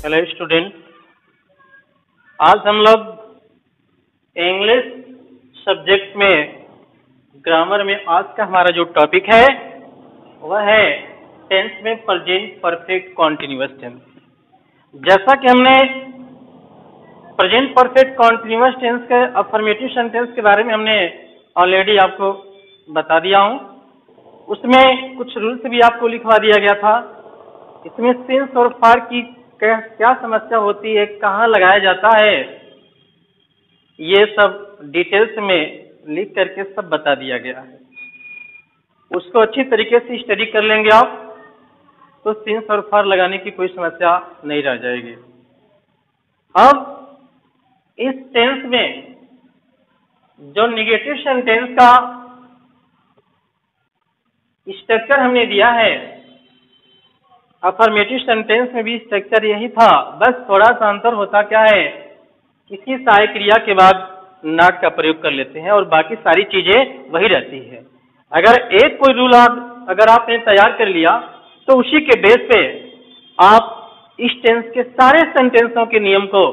Hello student, आज हम लोग इंग्लिश सब्जेक्ट में ग्रामर में आज का हमारा जो टॉपिक है वह है टेंस में प्रेजेंट परफेक्ट कॉन्टिन्यूअस टेंस। जैसा कि हमने प्रेजेंट परफेक्ट कॉन्टिन्यूअस टेंस के अफर्मेटिव सेंटेंस के बारे में हमने ऑलरेडी आपको बता दिया हूं। उसमें कुछ रूल्स भी आपको लिखवा दिया गया था। इसमें सिंस और फॉर की क्या समस्या होती है, कहाँ लगाया जाता है, ये सब डिटेल्स में लिख करके सब बता दिया गया है। उसको अच्छी तरीके से स्टडी कर लेंगे आप तो सिंस और फॉर लगाने की कोई समस्या नहीं रह जाएगी। अब इस टेंस में जो नेगेटिव सेंटेंस का स्ट्रक्चर हमने दिया है, अफर्मेटिव सेंटेंस में भी स्ट्रक्चर यही था, बस थोड़ा सा अंतर होता क्या है, किसी सहायक क्रिया के बाद नॉट का प्रयोग कर लेते हैं और बाकी सारी चीजें वही रहती है। अगर एक कोई रूल अगर आपने तैयार कर लिया तो उसी के बेस पे आप इस टेंस के सारे सेंटेंसों के नियम को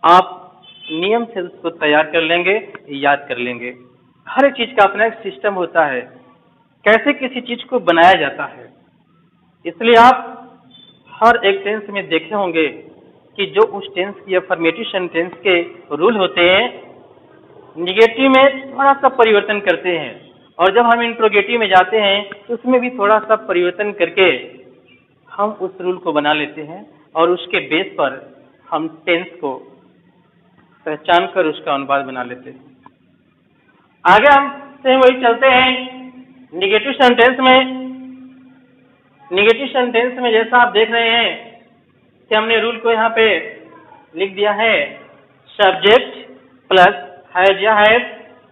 आप नियम से उसको तैयार कर लेंगे, याद कर लेंगे। हर एक चीज का अपना एक सिस्टम होता है, कैसे किसी चीज को बनाया जाता है। इसलिए आप हर एक टेंस में देखे होंगे कि जो उस टेंस की अफर्मेटिव सेंटेंस के रूल होते हैं, निगेटिव में थोड़ा सा परिवर्तन करते हैं और जब हम इंट्रोगेटिव में जाते हैं तो उसमें भी थोड़ा सा परिवर्तन करके हम उस रूल को बना लेते हैं और उसके बेस पर हम टेंस को पहचान कर उसका अनुवाद बना लेते हैं। आगे हम से वही चलते हैं निगेटिव सेंटेंस में। निगेटिव सेंटेंस में जैसा आप देख रहे हैं कि हमने रूल को यहाँ पे लिख दिया है, सब्जेक्ट प्लस हैज या have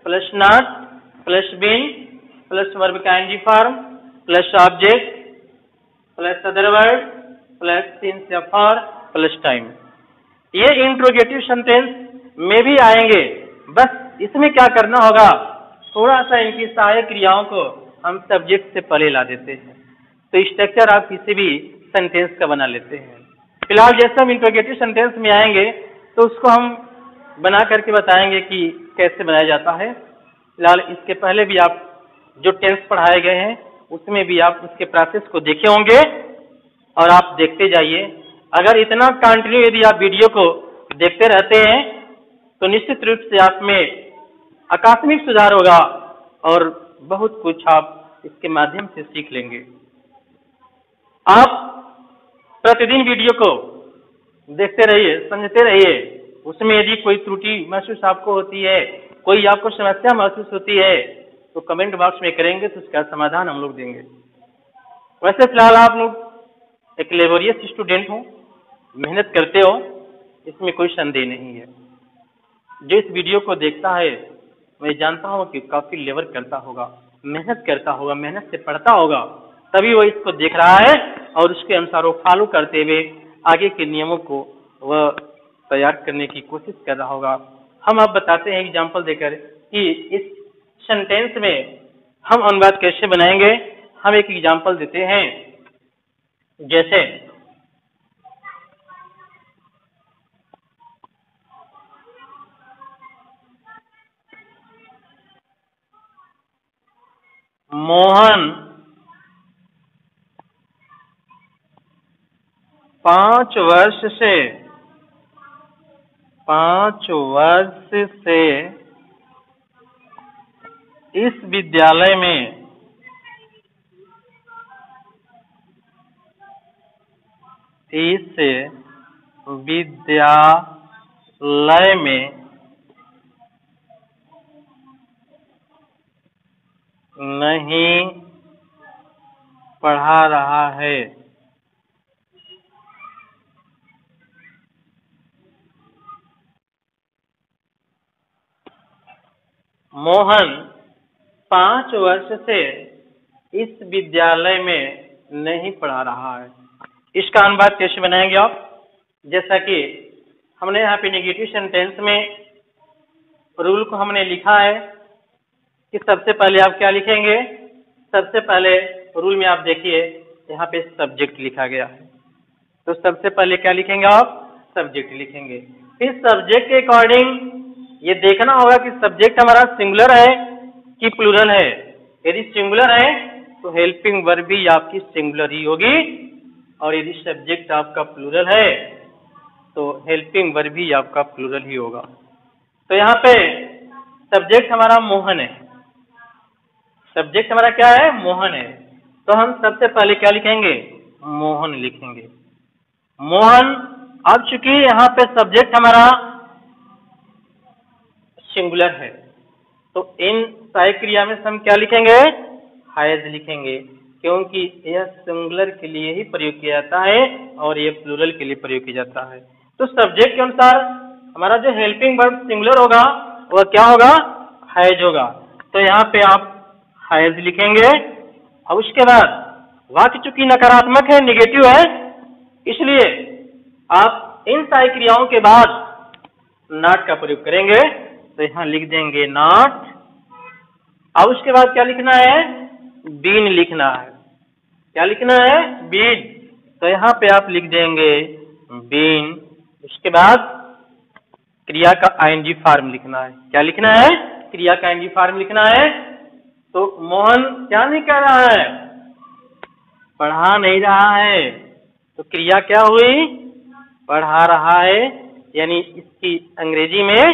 plus not plus been plus verb का ING form plus object plus other word plus since या फॉर प्लस टाइम। ये इंट्रोगेटिव सेंटेंस में भी आएंगे, बस इसमें क्या करना होगा, थोड़ा सा इनकी सहायक क्रियाओं को हम सब्जेक्ट से पहले ला देते हैं तो स्ट्रक्चर आप किसी भी सेंटेंस का बना लेते हैं। फिलहाल जैसे हम इंट्रोगेटिव सेंटेंस में आएंगे तो उसको हम बना करके बताएंगे कि कैसे बनाया जाता है। फिलहाल इसके पहले भी आप जो टेंस पढ़ाए गए हैं उसमें भी आप उसके प्रोसेस को देखे होंगे और आप देखते जाइए। अगर इतना कंटिन्यू यदि आप वीडियो को देखते रहते हैं तो निश्चित रूप से आप में आकस्मिक सुधार होगा और बहुत कुछ आप इसके माध्यम से सीख लेंगे। आप प्रतिदिन वीडियो को देखते रहिए, समझते रहिए। उसमें यदि कोई त्रुटि महसूस आपको होती है, कोई आपको समस्या महसूस होती है तो कमेंट बॉक्स में करेंगे तो उसका समाधान हम लोग देंगे। वैसे फिलहाल आप लोग एक लेबोरियस स्टूडेंट हो, मेहनत करते हो, इसमें कोई संदेह नहीं है। जो इस वीडियो को देखता है मैं जानता हूँ कि काफी लेबर करता होगा, मेहनत करता होगा, मेहनत से पढ़ता होगा, तभी वो इसको देख रहा है और उसके अनुसार वो फॉलो करते हुए आगे के नियमों को वह तैयार करने की कोशिश कर रहा होगा। हम अब बताते हैं एग्जाम्पल देकर कि इस सेंटेंस में हम अनुवाद कैसे बनाएंगे। हम एक एग्जाम्पल देते हैं, जैसे मोहन 5 वर्ष से इस विद्यालय में नहीं पढ़ा रहा है। मोहन 5 वर्ष से इस विद्यालय में नहीं पढ़ा रहा है। इसका अनुवाद कैसे बनाएंगे आप? जैसा कि हमने यहाँ पे नेगेटिव सेंटेंस में रूल को हमने लिखा है कि सबसे पहले आप क्या लिखेंगे, सबसे पहले रूल में आप देखिए यहाँ पे सब्जेक्ट लिखा गया है। तो सबसे पहले क्या लिखेंगे आप? सब्जेक्ट लिखेंगे। फिर सब्जेक्ट के अकॉर्डिंग ये देखना होगा कि सब्जेक्ट हमारा सिंगुलर है कि प्लूरल है। यदि सिंगुलर है तो हेल्पिंग वर्ब भी आपकी सिंगुलर ही होगी, और यदि सब्जेक्ट आपका प्लूरल है तो हेल्पिंग वर्ब भी आपका प्लूरल ही होगा। तो यहाँ पे सब्जेक्ट हमारा मोहन है, सब्जेक्ट हमारा क्या है? मोहन है। तो हम सबसे पहले क्या लिखेंगे? मोहन लिखेंगे। मोहन। अब चूंकि यहाँ पे सब्जेक्ट हमारा सिंगुलर है तो इन सहायक क्रिया में हम क्या लिखेंगे? हैज लिखेंगे, क्योंकि यह सिंगुलर के लिए ही प्रयोग किया जाता है और यह प्लूरल के लिए प्रयोग किया जाता है। तो सब्जेक्ट के अनुसार हमारा जो हेल्पिंग वर्ब सिंगुलर होगा वह क्या होगा? हैज होगा। तो यहाँ पे आप हैज लिखेंगे। और उसके बाद वाक्य चूंकि नकारात्मक है, निगेटिव है, इसलिए आप इन सहायक क्रियाओं के बाद नॉट का प्रयोग करेंगे। तो यहाँ लिख देंगे नॉट। और उसके बाद क्या लिखना है? बीन लिखना है। क्या लिखना है? बीन। तो यहाँ पे आप लिख देंगे बीन। उसके बाद क्रिया का आईएनजी फॉर्म लिखना है। क्या लिखना है? क्रिया का आईएनजी फॉर्म लिखना है। तो मोहन क्या नहीं कर रहा है? पढ़ा नहीं रहा है। तो क्रिया क्या हुई? पढ़ा रहा है, यानी इसकी अंग्रेजी में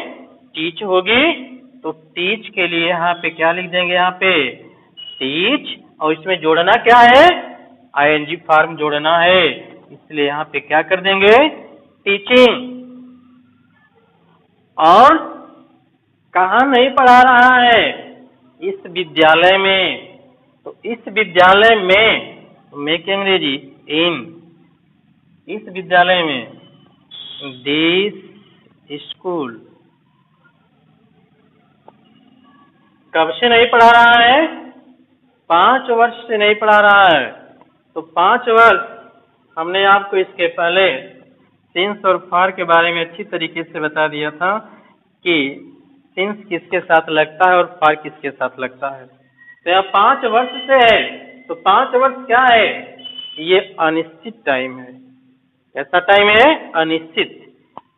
टीच होगी। तो टीच के लिए यहाँ पे क्या लिख देंगे? यहाँ पे टीच, और इसमें जोड़ना क्या है? आईएनजी फॉर्म जोड़ना है, इसलिए यहाँ पे क्या कर देंगे? टीचिंग। और कहाँ नहीं पढ़ा रहा है? इस विद्यालय में। तो इस विद्यालय में की अंग्रेजी इन, इस विद्यालय में, दिस स्कूल। कब से नहीं पढ़ा रहा है? 5 वर्ष से नहीं पढ़ा रहा है। तो 5 वर्ष हमने आपको इसके पहले सिंस और फॉर के बारे में अच्छी तरीके से बता दिया था कि सिंस किसके साथ लगता है और फॉर किसके साथ लगता है। तो यह 5 वर्ष से है। तो 5 वर्ष क्या है? ये अनिश्चित टाइम है। कैसा टाइम है? अनिश्चित।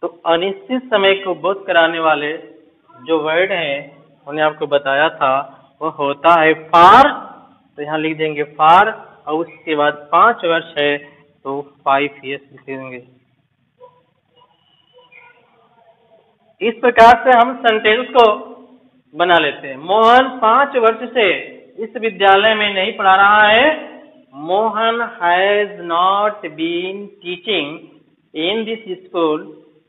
तो अनिश्चित समय को बोध कराने वाले जो वर्ड हैं उन्हें आपको बताया था, वो होता है फॉर। तो यहाँ लिख देंगे फॉर, और उसके बाद 5 वर्ष है तो 5 years लिख देंगे। इस प्रकार से हम सेंटेंस को बना लेते हैं। मोहन 5 वर्ष से इस विद्यालय में नहीं पढ़ा रहा है। Mohan has not been teaching in this school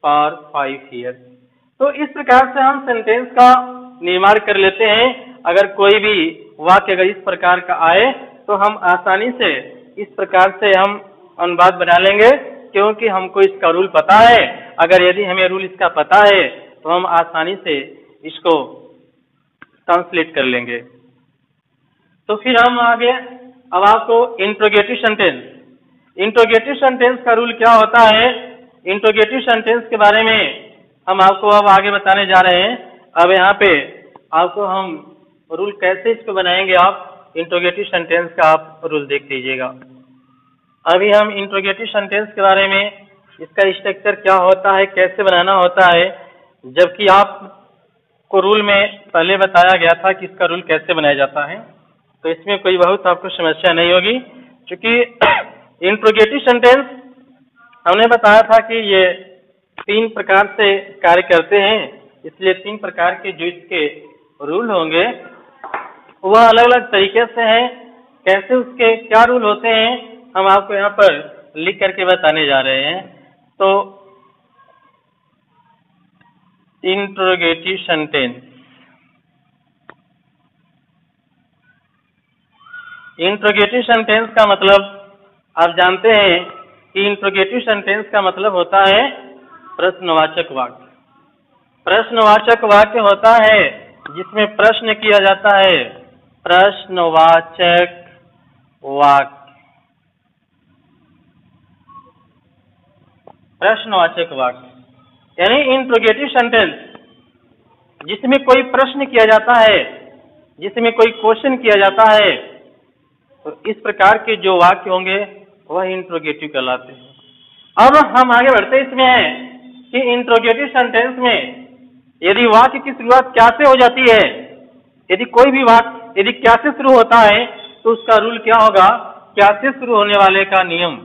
for 5 years। तो इस प्रकार से हम सेंटेंस का निर्माण कर लेते हैं। अगर कोई भी वाक्य अगर इस प्रकार का आए तो हम आसानी से इस प्रकार से हम अनुवाद बना लेंगे, क्योंकि हमको इसका रूल पता है। अगर यदि हमें रूल इसका पता है तो हम आसानी से इसको ट्रांसलेट कर लेंगे। तो फिर हम आगे, अब आपको इंट्रोगेटिव सेंटेंस, इंट्रोगेटिव सेंटेंस का रूल क्या होता है, इंट्रोगेटिव सेंटेंस के बारे में हम आपको अब आगे बताने जा रहे हैं। अब यहाँ पे आपको हम रूल कैसे इसको बनाएंगे, आप इंट्रोगेटिव सेंटेंस का आप रूल देख लीजिएगा। अभी हम इंट्रोगेटिव सेंटेंस के बारे में, इसका स्ट्रक्चर क्या होता है, कैसे बनाना होता है, जबकि आपको रूल में पहले बताया गया था कि इसका रूल कैसे बनाया जाता है, तो इसमें कोई बहुत आपको समस्या नहीं होगी। क्योंकि इंट्रोगेटिव सेंटेंस हमने बताया था कि ये 3 प्रकार से कार्य करते हैं, इसलिए 3 प्रकार के जो इसके रूल होंगे वह अलग अलग तरीके से हैं। कैसे उसके क्या रूल होते हैं हम आपको यहाँ पर लिख करके बताने जा रहे हैं। तो इंट्रोगेटिव सेंटेंस, इंट्रोगेटिव सेंटेंस का मतलब आप जानते हैं कि इंट्रोगेटिव सेंटेंस का मतलब होता है प्रश्नवाचक वाक्य। प्रश्नवाचक वाक्य होता है जिसमें प्रश्न किया जाता है, प्रश्नवाचक वाक्य, प्रश्नवाचक वाक्य यानी इंट्रोगेटिव सेंटेंस जिसमें कोई प्रश्न किया जाता है, जिसमें कोई क्वेश्चन किया जाता है। तो इस प्रकार के जो वाक्य होंगे वह इंट्रोगेटिव कहलाते हैं। अब हम आगे बढ़ते इसमें हैं कि इंट्रोगेटिव सेंटेंस में यदि वाक्य की शुरुआत क्या से हो जाती है, यदि कोई भी वाक्य यदि क्या से शुरू होता है तो उसका रूल क्या होगा, क्या से शुरू होने वाले का नियम,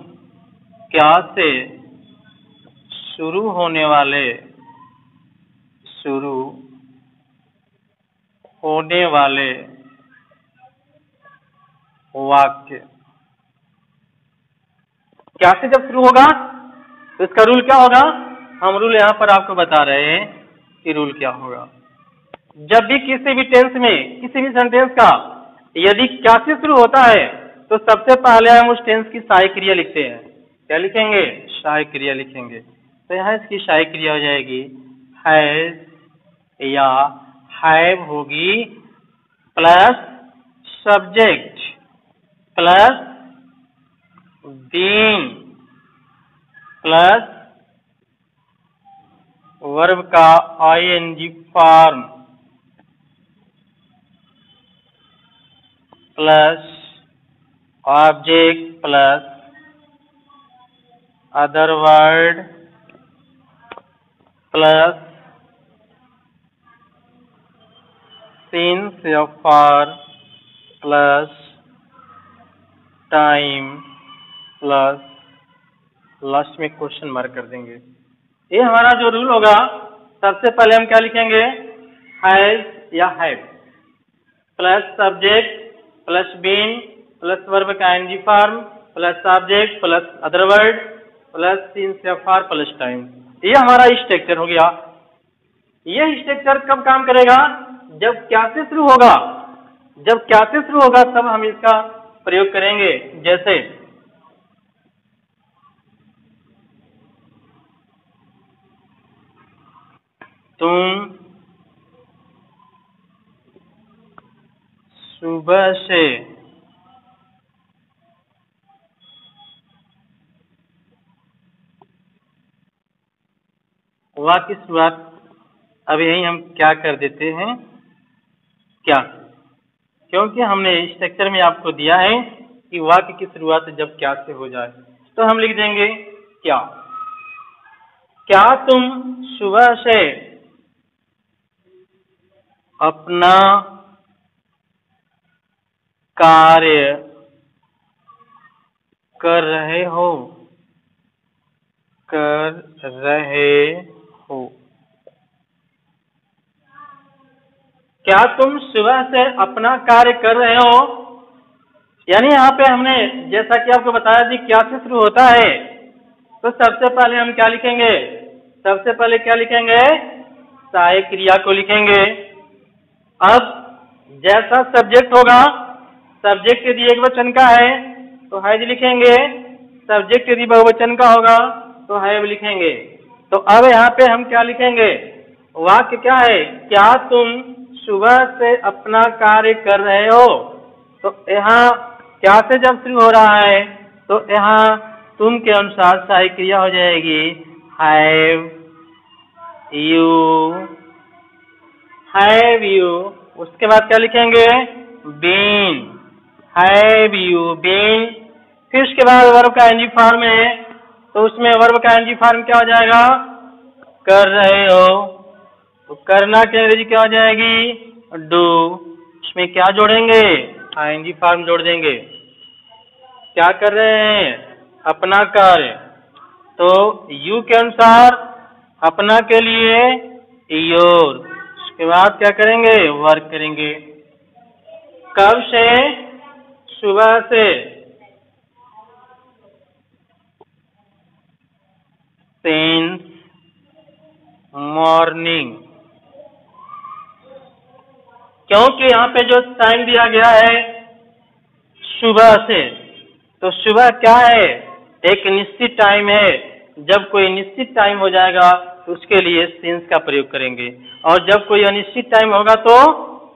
क्या से शुरू होने वाले वाक्य क्या से जब शुरू होगा तो इसका रूल क्या होगा। हम रूल यहां पर आपको बता रहे हैं कि रूल क्या होगा। जब भी किसी भी टेंस में किसी भी सेंटेंस का यदि क्या से शुरू होता है तो सबसे पहले हम उस टेंस की सहायक क्रिया लिखते हैं। क्या लिखेंगे, सहायक क्रिया लिखेंगे। तो यहाँ इसकी सहायक क्रिया हो जाएगी हैज या हैव होगी plus subject plus being plus verb का ING form plus object plus other word plus since या for plus time plus last में क्वेश्चन मार्क कर देंगे। ये हमारा जो रूल होगा, सबसे पहले हम क्या लिखेंगे, हैज या have plus subject plus been plus verb का ING form plus subject plus other word plus since या फॉर प्लस टाइम। ये हमारा स्ट्रक्चर हो गया। ये स्ट्रक्चर कब काम करेगा, जब क्या से शुरू होगा। जब क्या से शुरू होगा तब हम इसका प्रयोग करेंगे। जैसे तुम सुबह से वाक्य की शुरुआत अब यही हम क्या कर देते हैं, क्या, क्योंकि हमने स्ट्रक्चर में आपको दिया है कि वाक्य की शुरुआत जब क्या से हो जाए तो हम लिख देंगे क्या। क्या तुम सुबह से अपना कार्य कर रहे हो, क्या तुम सुबह से अपना कार्य कर रहे हो। यानी यहाँ पे हमने जैसा कि आपको बताया कि क्या से शुरू होता है तो सबसे पहले हम क्या लिखेंगे, सबसे पहले क्या लिखेंगे, सहायक क्रिया को लिखेंगे। अब जैसा सब्जेक्ट होगा, सब्जेक्ट यदि एक वचन का है तो हैज लिखेंगे, सब्जेक्ट यदि बहुवचन का होगा तो हैव लिखेंगे। तो अब यहाँ पे हम क्या लिखेंगे, वाक्य क्या है, क्या तुम सुबह से अपना कार्य कर रहे हो। तो यहाँ क्या से जब शुरू हो रहा है तो यहाँ तुम के अनुसार सहायक क्रिया हो जाएगी हैव यू। उसके बाद क्या लिखेंगे, बीन, हैव यू बीन। फिर उसके बाद वर्ब का एनजी फॉर्म है तो उसमें वर्ब का एनजी फॉर्म क्या हो जाएगा, कर रहे हो। तो करना की अंग्रेजी क्या हो जाएगी, डू। उसमें क्या जोड़ेंगे, आईएनजी फॉर्म जोड़ देंगे। क्या कर रहे हैं, अपना कार्य। तो यू के अनुसार अपना के लिए योर। उसके बाद क्या करेंगे, वर्क करेंगे। कब से, सुबह से। सिंस मॉर्निंग, क्योंकि यहाँ पे जो टाइम दिया गया है सुबह से, तो सुबह क्या है, एक निश्चित टाइम है। जब कोई निश्चित टाइम हो जाएगा तो उसके लिए सिंस का प्रयोग करेंगे, और जब कोई अनिश्चित टाइम होगा तो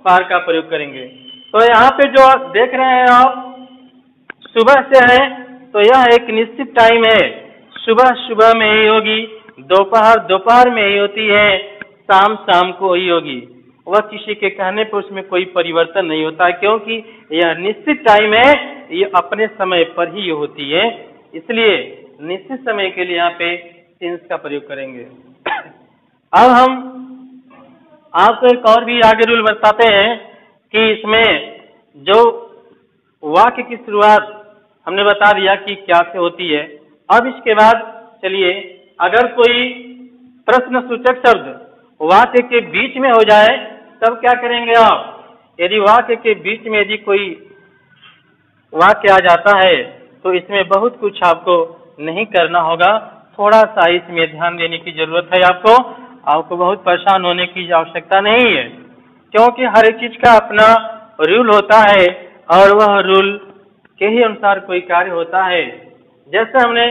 फार का प्रयोग करेंगे। तो यहाँ पे जो देख रहे हैं आप, सुबह से है तो यह एक निश्चित टाइम है। सुबह सुबह में ही होगी, दोपहर दोपहर में ही होती है, शाम शाम को ही होगी। वह किसी के कहने पर उसमें कोई परिवर्तन नहीं होता, क्योंकि यह निश्चित टाइम है, ये अपने समय पर ही होती है। इसलिए निश्चित समय के लिए यहाँ पे सिंस का प्रयोग करेंगे। अब हम आपको एक और भी आगे रूल बताते हैं कि इसमें जो वाक्य की शुरुआत हमने बता दिया कि क्या से होती है। अब इसके बाद चलिए, अगर कोई प्रश्न सूचक शब्द वाक्य के बीच में हो जाए तब क्या करेंगे आप? यदि वाक्य के बीच में यदि कोई वाक्य आ जाता है तो इसमें बहुत कुछ आपको नहीं करना होगा, थोड़ा सा इसमें ध्यान देने की जरूरत है। आपको बहुत परेशान होने की आवश्यकता नहीं है, क्योंकि हर एक चीज का अपना रूल होता है और वह रूल के ही अनुसार कोई कार्य होता है। जैसे हमने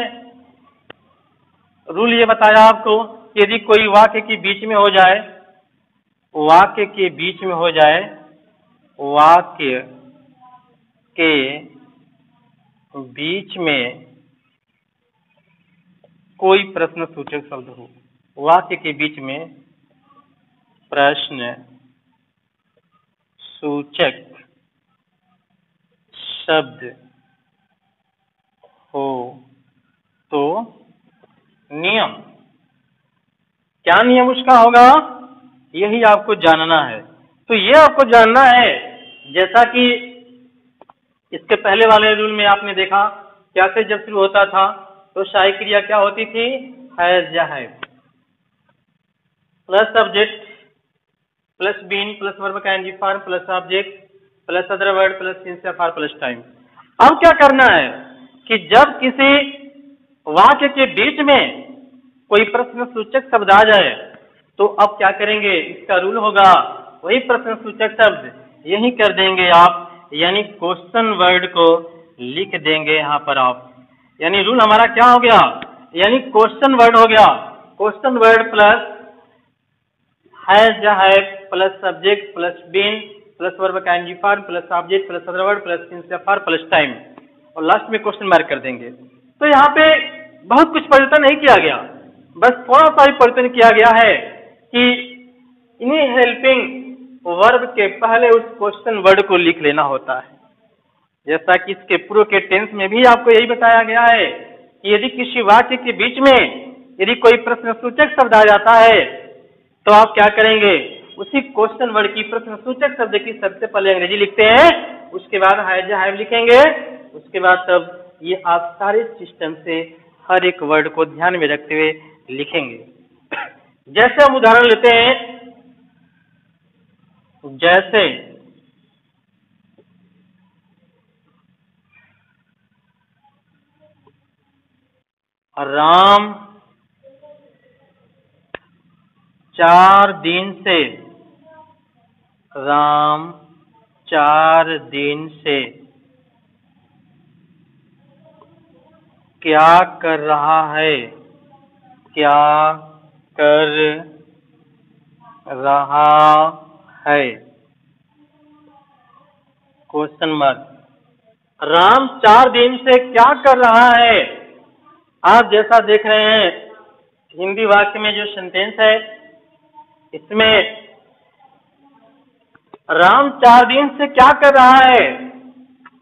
रूल ये बताया आपको कि यदि कोई वाक्य के बीच में हो जाए, वाक्य के बीच में हो जाए, वाक्य के बीच में कोई प्रश्न सूचक शब्द हो, वाक्य के बीच में प्रश्न सूचक शब्द हो तो नियम, क्या नियम उसका होगा, यही आपको जानना है। तो ये आपको जानना है, जैसा कि इसके पहले वाले रूल में आपने देखा क्या से जब शुरू होता था तो सहायक क्रिया क्या होती थी? हैज या have plus subject plus been plus verb का NG form plus object plus other word plus since या फॉर प्लस टाइम। अब क्या करना है कि जब किसी वाक्य के बीच में कोई प्रश्न सूचक शब्द आ जाए तो अब क्या करेंगे? इसका रूल होगा वही प्रश्न सूचक शब्द यही कर देंगे आप, यानी क्वेश्चन वर्ड को लिख देंगे यहाँ पर आप। यानी रूल हमारा क्या हो गया? यानी क्वेश्चन वर्ड हो गया, क्वेश्चन वर्ड प्लस हैज या have plus subject plus been plus verb का NG form plus object plus other word plus since या फॉर प्लस टाइम, और लास्ट में क्वेश्चन मार्क कर देंगे। तो यहाँ पे बहुत कुछ परिवर्तन नहीं किया गया, बस थोड़ा सा ही परिवर्तन किया गया है कि इन्हीं हेल्पिंग वर्ब के पहले उस क्वेश्चन वर्ड को लिख लेना होता है। जैसा कि इसके पूर्व के टेंस में भी आपको यही बताया गया है कि यदि किसी वाक्य के बीच में यदि कोई प्रश्न सूचक शब्द आ जाता है तो आप क्या करेंगे? उसी क्वेश्चन वर्ड की प्रश्न सूचक शब्द की सबसे पहले अंग्रेजी लिखते हैं, उसके बाद हैज या हैव लिखेंगे, उसके बाद तब ये आप सारे सिस्टम से हर एक वर्ड को ध्यान में रखते हुए लिखेंगे। जैसे हम उदाहरण लेते हैं, जैसे राम 4 दिन से, राम 4 दिन से क्या कर रहा है, क्या कर रहा है, क्वेश्चन मार्क। राम 4 दिन से क्या कर रहा है? आप जैसा देख रहे हैं हिंदी वाक्य में जो सेंटेंस है इसमें राम 4 दिन से क्या कर रहा है,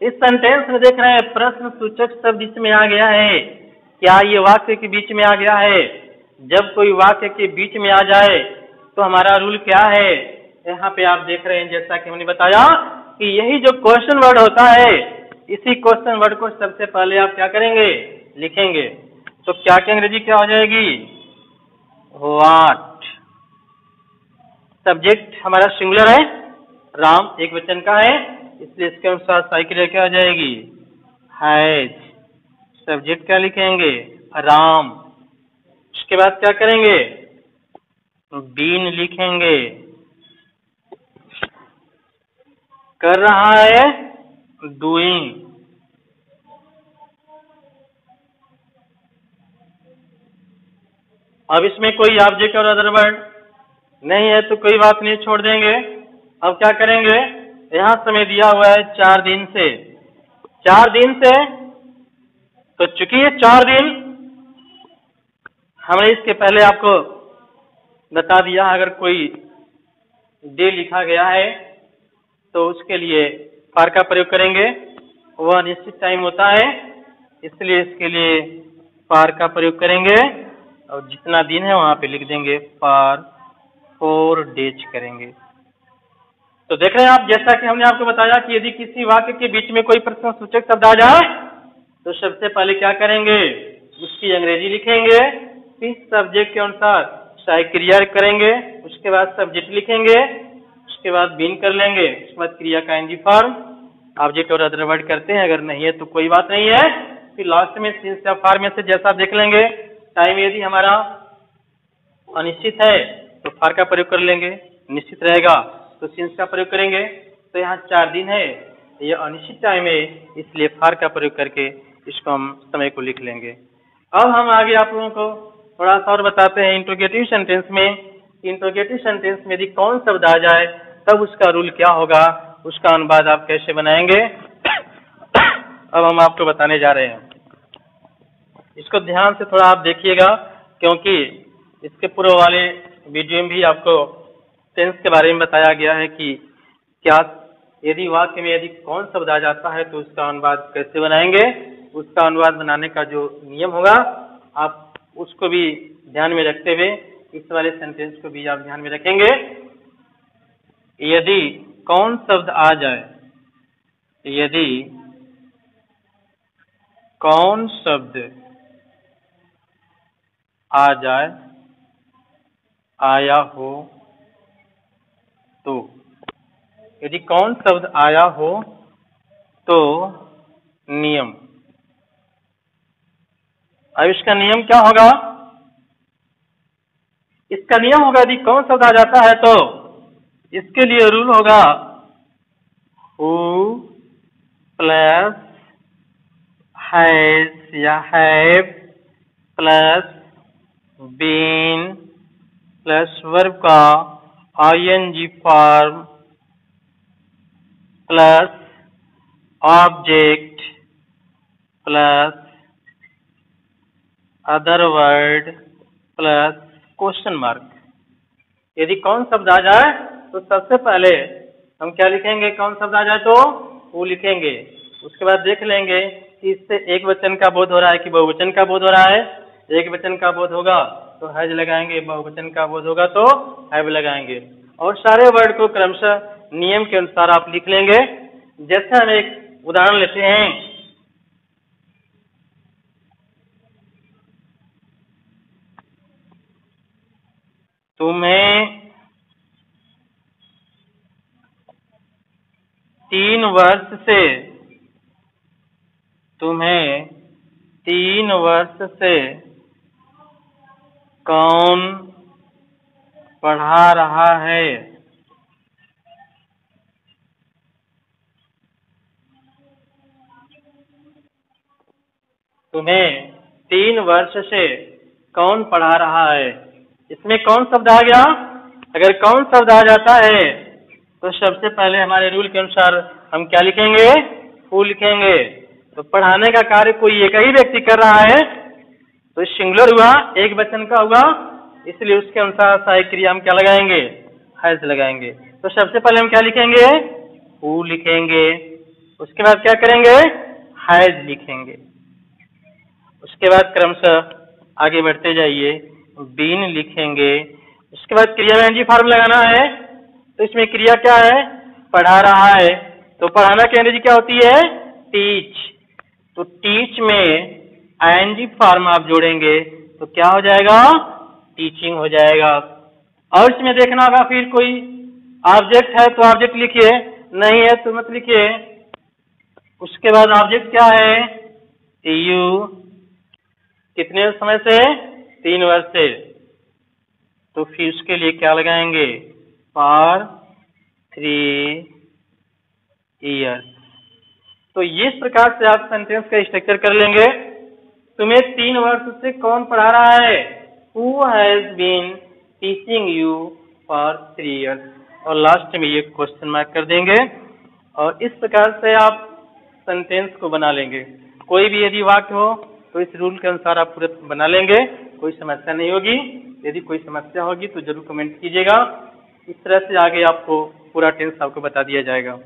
इस सेंटेंस में देख रहे हैं प्रश्न सूचक शब्द इसमें आ गया है। क्या ये वाक्य के बीच में आ गया है? जब कोई वाक्य के बीच में आ जाए तो हमारा रूल क्या है? यहाँ पे आप देख रहे हैं जैसा कि हमने बताया कि यही जो क्वेश्चन वर्ड होता है, इसी क्वेश्चन वर्ड को सबसे पहले आप क्या करेंगे? लिखेंगे। तो क्या की अंग्रेजी क्या हो जाएगी? व्हाट। सब्जेक्ट हमारा सिंगुलर है, राम एक वचन का है, इसलिए इसके अनुसार सहायक क्रिया क्या हो जाएगी? हैज। सब्जेक्ट क्या लिखेंगे? राम। उसके बाद क्या करेंगे? बीन लिखेंगे। कर रहा है, डूइंग। अब इसमें कोई ऑब्जेक्ट और अदर वर्ड नहीं है तो कोई बात नहीं, छोड़ देंगे। अब क्या करेंगे? यहां समय दिया हुआ है 4 दिन से, 4 दिन से, तो चूंकि ये 4 दिन हमने इसके पहले आपको बता दिया, अगर कोई डे लिखा गया है तो उसके लिए फॉर का प्रयोग करेंगे, वह निश्चित टाइम होता है, इसलिए इसके लिए फॉर का प्रयोग करेंगे और जितना दिन है वहां पे लिख देंगे फॉर 4 डेज करेंगे। तो देख रहे हैं आप, जैसा कि हमने आपको बताया कि यदि किसी वाक्य के बीच में कोई प्रश्नसूचक शब्द आ जाए तो सबसे पहले क्या करेंगे, उसकी अंग्रेजी लिखेंगे, फिर सब्जेक्ट के अनुसार सहायक क्रिया करेंगे, उसके बाद सब्जेक्ट लिखेंगे, उसके बाद बीन कर लेंगे, उसके बाद क्रिया का एनजी फॉर्म, ऑब्जेक्ट और अदर वर्ड करते हैं, अगर नहीं है तो कोई बात नहीं है, फिर लास्ट में सिंस या फॉर में से जैसा देख लेंगे। टाइम यदि हमारा अनिश्चित है तो फॉर का प्रयोग कर लेंगे, निश्चित रहेगा तो सिंस का प्रयोग करेंगे। तो यहाँ 4 दिन है, ये अनिश्चित टाइम है, इसलिए फॉर का प्रयोग करके इसको हम समय को लिख लेंगे। अब हम आगे आप लोगों को थोड़ा सा और बताते हैं इंट्रोगेटिव सेंटेंस में। इंट्रोगेटिव सेंटेंस में यदि कौन शब्द आ जाए तब उसका रूल क्या होगा, उसका अनुवाद आप कैसे बनाएंगे अब हम आपको बताने जा रहे हैं। इसको ध्यान से थोड़ा आप देखिएगा, क्योंकि इसके पूर्व वाले वीडियो में भी आपको टेंस के बारे में बताया गया है कि क्या यदि वाक्य में यदि कौन शब्द आ जाता है तो उसका अनुवाद कैसे बनाएंगे। उसका अनुवाद बनाने का जो नियम होगा आप उसको भी ध्यान में रखते हुए इस वाले सेंटेंस को भी आप ध्यान में रखेंगे। यदि कौन शब्द आ जाए, यदि कौन शब्द आ जाए, आया हो तो, यदि कौन शब्द आया हो तो नियम। अब इसका नियम क्या होगा, इसका नियम होगा यदि कौन शब्द आ जाता है तो इसके लिए रूल होगा हु प्लस हैज या have plus been plus verb का ING form plus object plus other word plus question mark. यदि कौन शब्द आ जाए तो सबसे पहले हम क्या लिखेंगे, कौन शब्द आ जाए तो वो लिखेंगे, उसके बाद देख लेंगे कि इससे एक वचन का बोध हो रहा है कि बहुवचन का बोध हो रहा है। एक वचन का बोध होगा तो हैज लगाएंगे, बहुवचन का बोध होगा तो हैव लगाएंगे, और सारे वर्ड को क्रमशः नियम के अनुसार आप लिख लेंगे। जैसे हम एक उदाहरण लेते हैं, तुम्हें 3 वर्ष से, तुम्हें 3 वर्ष से कौन पढ़ा रहा है। तुम्हें 3 वर्ष से कौन पढ़ा रहा है। इसमें कौन शब्द आ गया, अगर कौन शब्द आ जाता है तो सबसे पहले हमारे रूल के अनुसार हम क्या लिखेंगे, हु लिखेंगे। तो पढ़ाने का कार्य कोई एक ही व्यक्ति कर रहा है तो सिंगुलर हुआ, एक वचन का हुआ, इसलिए उसके अनुसार सहायक क्रिया हम क्या लगाएंगे, हैज लगाएंगे। तो सबसे पहले हम क्या लिखेंगे, हु लिखेंगे, उसके बाद क्या करेंगे, हैज लिखेंगे, उसके बाद क्रमशः आगे बढ़ते जाइए, बीन लिखेंगे, उसके बाद क्रिया में एनजी फॉर्म लगाना है। तो इसमें क्रिया क्या है, पढ़ा रहा है, तो पढ़ाना की एनर्जी क्या होती है, टीच। तो टीच में आईएनजी फॉर्म आप जोड़ेंगे तो क्या हो जाएगा, टीचिंग हो जाएगा। और इसमें देखना होगा फिर कोई ऑब्जेक्ट है तो ऑब्जेक्ट लिखिए, नहीं है तो मत लिखिए। उसके बाद ऑब्जेक्ट क्या है, यू, कितने समय से, 3 वर्ष से, तो फिर उसके लिए क्या लगाएंगे, फॉर 3 ईयर्स। तो इस प्रकार से आप सेंटेंस का स्ट्रक्चर कर लेंगे। तुम्हें 3 वर्ष से कौन पढ़ा रहा है, who has been teaching you for 3 years, और लास्ट में ये क्वेश्चन मार्क कर देंगे। और इस प्रकार से आप सेंटेंस को बना लेंगे। कोई भी यदि वाक्य हो तो इस रूल के अनुसार आप पूरे बना लेंगे, कोई समस्या नहीं होगी। यदि कोई समस्या होगी तो जरूर कमेंट कीजिएगा, इस तरह से आगे आपको पूरा टेंस आपको बता दिया जाएगा।